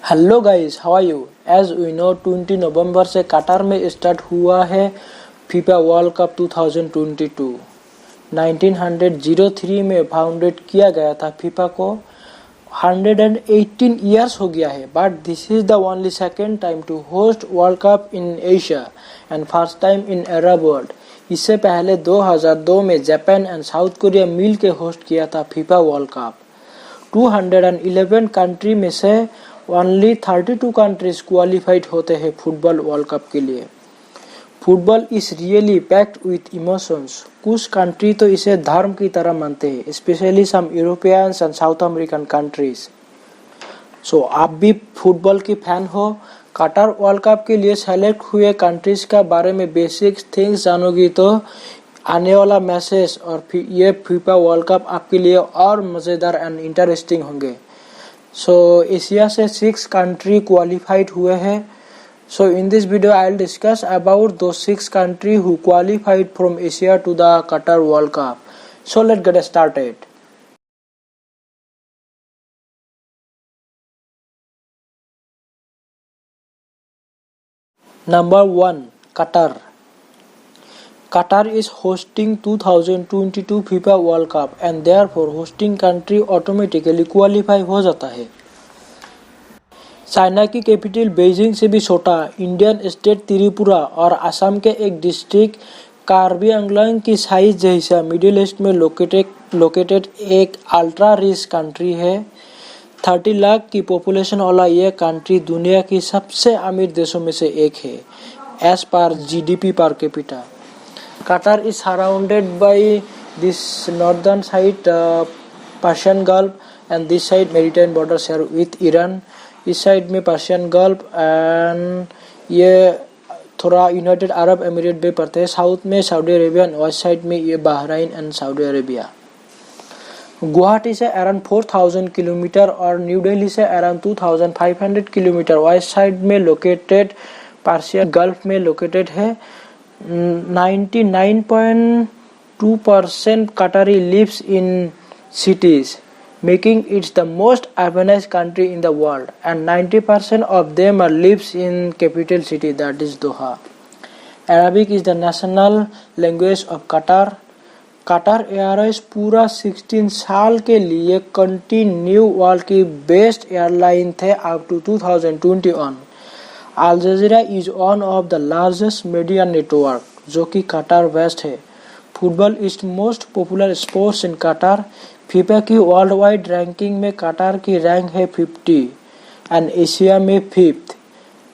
Hello guys, how are you. As we know 20 November से Qatar में start हुआ है फीफा वर्ल्ड कप 2022। 1903 में फाउंडेड किया गया था फीफा को। 118 ईयर्स हो गया है, but this is the only second time to host World Cup in Asia and first time in Arab world. इससे पहले 2002 में जापान एंड साउथ कोरिया मिल के होस्ट किया था फीफा वर्ल्ड कप। 211 कंट्री में से ओनली 32 कंट्रीज क्वालिफाइड होते हैं फुटबॉल वर्ल्ड कप के लिए। Football is really packed with emotions. कुछ कंट्री तो इसे धर्म की तरह मानते हैं, specially some Europeans and South American countries. So आप भी फुटबॉल की फैन हो। कतार वर्ल्ड कप के लिए सेलेक्ट हुए कंट्रीज का बारे में बेसिक थिंग्स जानोगी तो आने वाला मैसेज और ये फीफा वर्ल्ड कप आपके लिए और मज़ेदार एंड इंटरेस्टिंग होंगे। सो एशिया से 6 कंट्री क्वालिफाइड हुए हैं। So in this video I will discuss about दो 6 country who qualified from Asia to the Qatar world cup. So let's get started. Number 1. Qatar. Qatar is hosting 2022 FIFA World Cup and therefore hosting country automatically qualify हो जाता है। China की capital Beijing से भी छोटा Indian state Tripura और असम के एक डिस्ट्रिक्ट कार्बी आंगलॉन्ग की साइज जैसा मिडिल ईस्ट में लोकेटेड एक अल्ट्रा रिच कंट्री है। 30 लाख की पॉपुलेशन वाला यह कंट्री दुनिया की सबसे अमीर देशों में से एक है as per GDP per capita. Qatar is surrounded by this northern side Persian Gulf and this side maritime border share with Iran. इस साइड में पर्शियन गल्फ एंड ये थोड़ा यूनाइटेड अरब एमिरेट भी पड़ते हैं। साउथ में Saudi Arabia and west side में ये Bahrain and Saudi Arabia. Guwahati से अराउंड 4000 किलोमीटर और न्यू दिल्ली से अराउंड 2500 किलोमीटर वेस्ट साइड में लोकेटेड पर्शियन गल्फ में लोकेटेड है। 99.2% Qatari lives in cities, making it the most urbanized country in the world, and 90% of them are lives in capital city, that is Doha. Arabic is the national language of Qatar. Qatar Airways पूरा 16 साल के लिए continue world की best airline थे up to 2021। Al Jazeera is one of the largest media network जो कि Qatar based है। Football is most popular sports in Qatar. FIFA की वर्ल्ड वाइड रैंकिंग में कतार की रैंक है 50 एंड एशिया में 5th,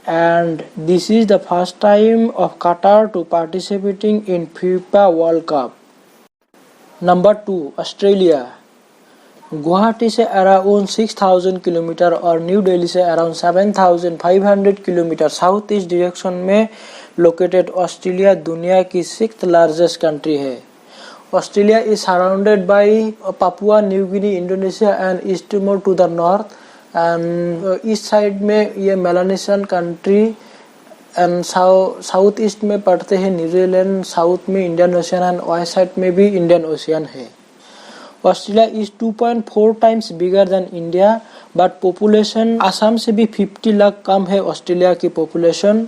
and this is the first time of Qatar to participating in FIFA World Cup. Number 2, Australia. Guwahati से around 6000 kilometre और न्यू दिल्ली से around 7500 kilometre south east direction में लोकेटेड ऑस्ट्रेलिया दुनिया की 6th लार्जेस्ट कंट्री है। Australia is surrounded by Papua New Guinea, Indonesia and East Timor to the north, and east side में ये Melanesian country and south east में पड़ते हैं New Zealand, south में Indian ocean and west side में भी Indian ocean है। Australia is 2.4 times bigger than India, but population Assam से भी 50 लाख कम है ऑस्ट्रेलिया की पॉपुलेशन,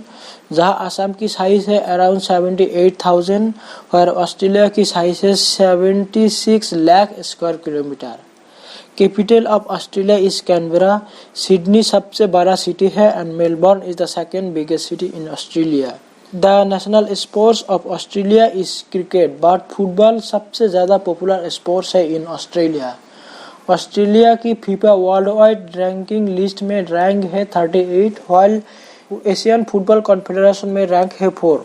जहां असम की साइज है अराउंड 78,000 और ऑस्ट्रेलिया की साइज है 76 lakh square kilometre. Capital of Australia is Canberra. Sydney सबसे बड़ा सिटी है and Melbourne is the second biggest city in Australia. The national sports of Australia is cricket, but football सबसे ज़्यादा popular sports है in Australia. Australia की FIFA world wide ranking list में rank है 38, while Asian football confederation में rank है 4।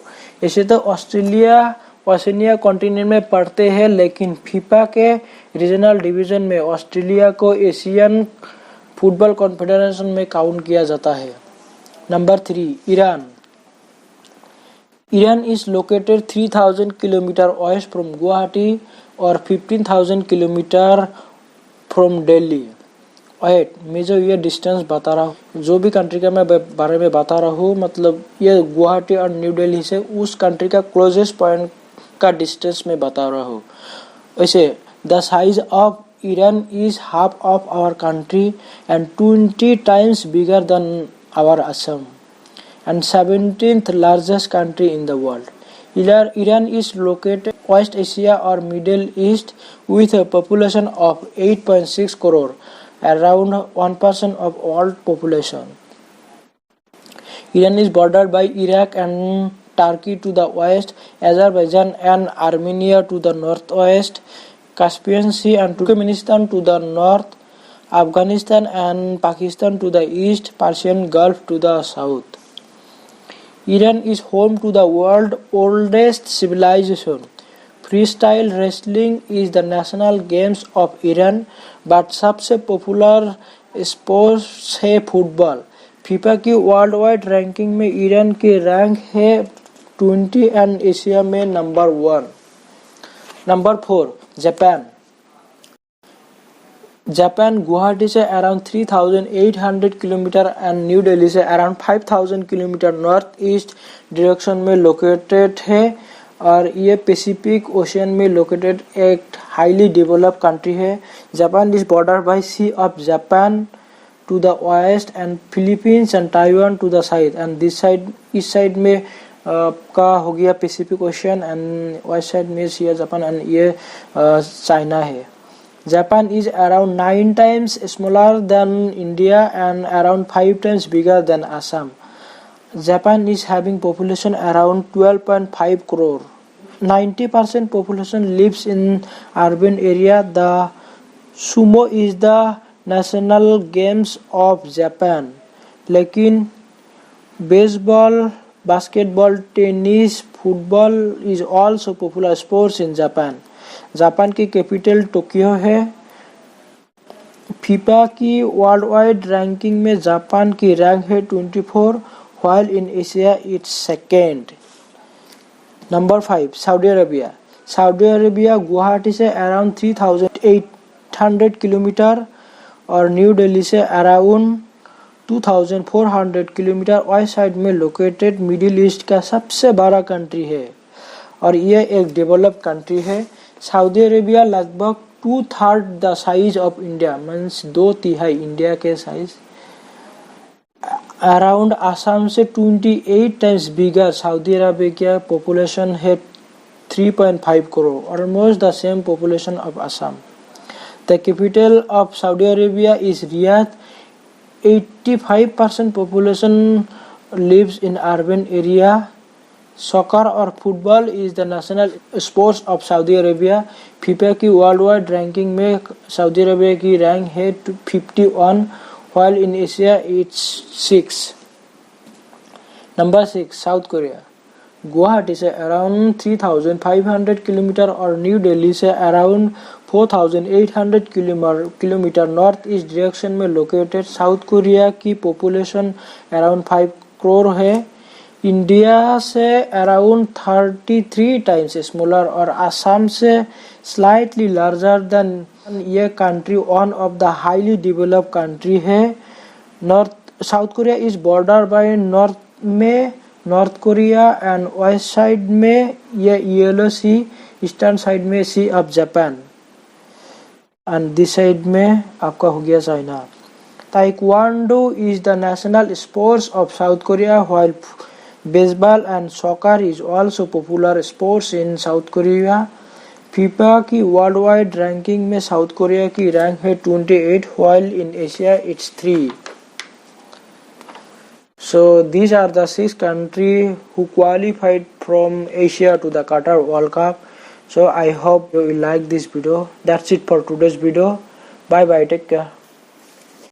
ऐसे तो ऑस्ट्रेलिया ओशिनिया कॉन्टिनेंट में पड़ते हैं, लेकिन फीफा के रीजनल डिवीजन में ऑस्ट्रेलिया को एशियन फुटबॉल कॉन्फेडरेशन में काउंट किया जाता है। Number 3, Iran. Iran is located 3000 kilometre west from Guwahati और 15,000 किलोमीटर फ्रॉम दिल्ली। वेट, मैं जो ये डिस्टेंस बता रहा हूँ, जो भी कंट्री का मैं बारे में बता रहा हूँ, मतलब ये गुवाहाटी और न्यू दिल्ली से उस कंट्री का क्लोजेस्ट पॉइंट का डिस्टेंस में बता रहा हूँ। वैसे the size of Iran is half of our country and 20 times bigger than our Assam, and 17th largest country in the world. Iran is located in West Asia or Middle East with a population of 8.6 crore, around 1% of all population. Iran is bordered by Iraq and Turkey to the west, Azerbaijan and Armenia to the northwest, Caspian Sea and Turkmenistan to the north, Afghanistan and Pakistan to the east, Persian Gulf to the south. Iran is home to the world's oldest civilization. Freestyle wrestling is the national games of Iran, but सबसे popular sports है football. FIFA की world wide ranking में Iran की rank है 20 and Asia में number 1. Number 4 Japan. Japan Guwahati से around 3,800 kilometre and New Delhi से around 5,000 kilometre north east direction में लोकेटेड है और ये पैसिफिक ओशियन में लोकेटेड एक हाईली डेवलप्ड कंट्री है. Japan is border by Sea of Japan to the west and Philippines and Taiwan to the south, and this side इस side में का हो गया Pacific Ocean and west side में sea Japan and ये China है. Japan is around 9 times smaller than India and around 5 times bigger than Assam. Japan is having population around 12.5 crore. 90% population lives in urban area. The sumo is the national games of Japan. लेकिन baseball, basketball, tennis, football is also popular sports in Japan. Japan की capital Tokyo है. FIFA की world wide ranking में Japan की rank है 24, while in Asia it's second. Number 5 Saudi Arabia. Saudi Arabia Guwahati से around 3,800 kilometre और न्यू दिल्ली से around 2,400 kilometre west side में लोकेटेड मिडिल ईस्ट का सबसे बड़ा कंट्री है और ये एक डेवलप्ड कंट्री है. सऊदी अरेबिया लगभग 2/3 the size of India, means 2/3 India के साइज. अराउंड आसाम से 28 टाइम्स बिगर. सऊदी अरेबिया की पॉपुलेशन है 3.5 crore, almost the same population of Assam. The capital of Saudi Arabia is Riyadh. 85% population lives in urban area. Soccer और football is the national sports of Saudi Arabia. FIFA की world wide ranking में Saudi Arabia की rank है 51, while in Asia it's 6. Number 6 South Korea. Guwahati से around 3,500 kilometre और न्यू दिल्ली से around 4,800 kilometre north east direction में located. South Korea की population around 5 crore है. इंडिया से अराउंड 33 टाइम्स स्मॉलर और आसाम से स्लाइटली लार्जर देन. ये country one of the highly developed country है. South Korea is border by north में North Korea and west side में ये येलो सी, ईस्टर्न साइड में Sea of Japan and this side में आपका हो गया China. Taekwondo is the national sports of South Korea, while baseball and soccer is also popular sports in South Korea. FIFA की world wide ranking में south Korea की rank है 28, while in Asia it's 3. So these are the 6 countries who qualified from Asia to the Qatar World Cup. So I hope you will like this video. That's it for today's video. Bye bye, take care.